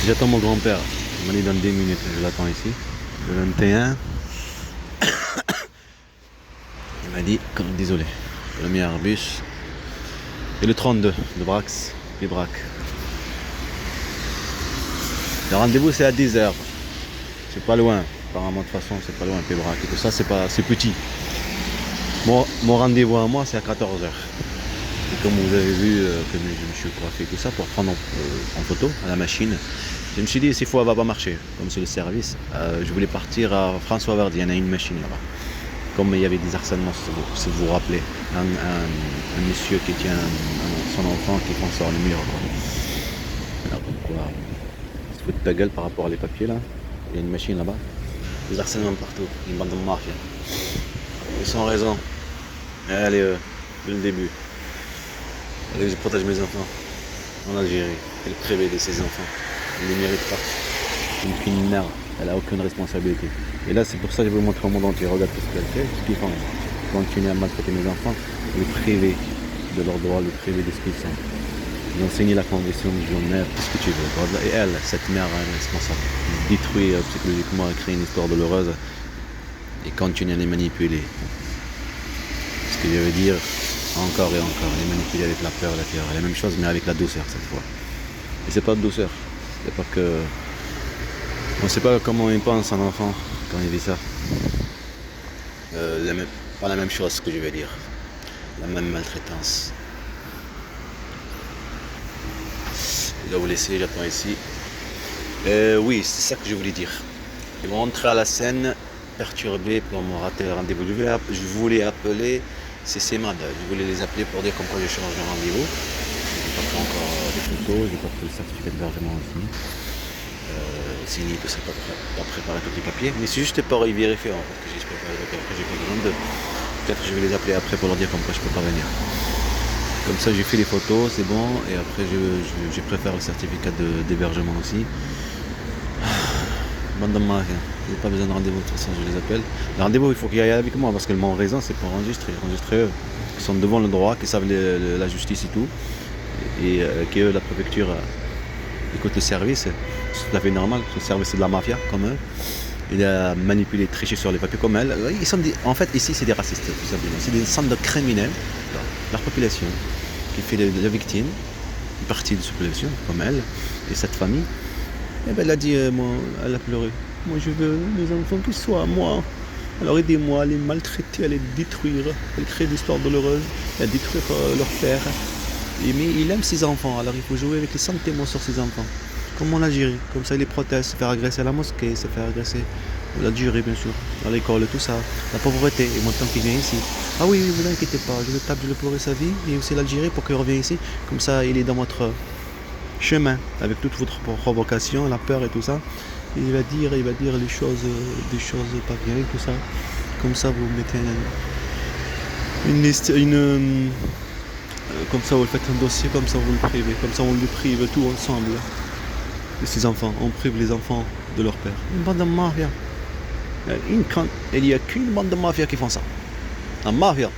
J'attends mon grand-père. Il m'a dit dans 10 minutes, je l'attends ici. Le 21, il m'a dit, désolé, le premier Airbus. Et le 32 de Brax, les Brac. Le rendez-vous c'est à 10h. C'est pas loin. Apparemment de toute façon c'est pas loin, Pébrac et tout ça, c'est petit. Mon rendez-vous à moi c'est à 14h. Et comme vous avez vu que je me suis coiffé tout ça pour prendre en photo à la machine, je me suis dit, ces fois, elle va pas marcher. Comme c'est le service, je voulais partir à François Verdi. Il y en a une machine là-bas. Comme il y avait des harcèlements, si vous vous rappelez, un monsieur qui tient son enfant qui fonce sur le mur. Alors pourquoi il se fout de ta gueule par rapport à les papiers là. Il y a une machine là-bas. Des harcèlements partout. Une bande de mafia. Ils sont raison. Allez, dès le début. Allez, je protège mes enfants. En Algérie. Elle est privée de ses enfants. Elle ne les mérite pas. Une mère, elle n'a aucune responsabilité. Et là, c'est pour ça que je veux vous montrer au monde entier. Regarde tout ce qu'elle fait, ce qu'ils font. Continuer à maltraiter mes enfants, les priver de leurs droits, les priver de ce qu'ils sont. Ils ont signé la convention de Genève, tout ce que tu veux. Et elle, cette mère, elle est responsable. Détruire psychologiquement, créer une histoire douloureuse et continuer à les manipuler. Ce que je veux dire, encore et encore, les manipuler avec la peur, la terreur. La même chose, mais avec la douceur cette fois. Et c'est pas de douceur. C'est pas que. On ne sait pas comment il pense un enfant quand il vit ça. Pas la même chose que je vais dire. La même maltraitance. Je dois vous laisser, j'attends ici. Oui, c'est ça que je voulais dire. Ils vont rentrer à la scène perturbés pour me rater le rendez-vous. Je voulais appeler CC Mad. Je voulais les appeler pour dire comme quoi j'ai changé de rendez-vous. J'ai pas fait encore des photos, j'ai pas fait le certificat d'hébergement aussi. Signé tout ça, pas préparé tous les papiers. Mais c'est juste pour y vérifier en fait que j'ai préparé les papiers. Après j'ai pas besoin de. Peut-être que je vais les appeler après pour leur dire comme quoi je peux pas venir. Comme ça j'ai fait les photos, c'est bon, et après je préfère le certificat d'hébergement aussi. Bande de mafia, j'ai pas besoin de rendez-vous, de toute façon je les appelle. Le rendez-vous il faut qu'ils aillent avec moi parce que mon raison c'est pour enregistrer eux. Ils sont devant le droit, qui savent la justice et tout. Et que la préfecture écoute le service, c'est tout à fait normal, le service c'est de la mafia comme eux. Il a manipulé, triché sur les papiers comme elle. En fait ici c'est des racistes tout simplement, c'est des centres de criminels, leur population qui fait de la victime, une partie de cette population comme elle et cette famille. Et ben elle a dit, elle a pleuré. Moi je veux mes enfants qui soient à moi. Alors aidez-moi à les maltraiter, à les détruire, à créer des histoires douloureuses, à détruire leur père. Mais il aime ses enfants, alors il faut jouer avec les sentiments sur ses enfants. Comme en Algérie, comme ça il les protège, se faire agresser à la mosquée, se faire agresser à l'Algérie bien sûr, à l'école, tout ça, la pauvreté, et moi tant qu'il vient ici. Ah oui, vous inquiétez pas, je le tape, je le pleurer sa vie, et aussi l'Algérie pour qu'il revienne ici, comme ça il est dans votre chemin, avec toute votre provocation, la peur et tout ça. Et il va dire les choses, des choses pas bien, tout ça. Comme ça vous mettez une liste, comme ça vous faites un dossier, comme ça vous le privez, comme ça on le prive tout ensemble de ses enfants, on prive les enfants de leur père. Une bande de mafia. Il n'y a qu'une bande de mafia qui font ça. La mafia.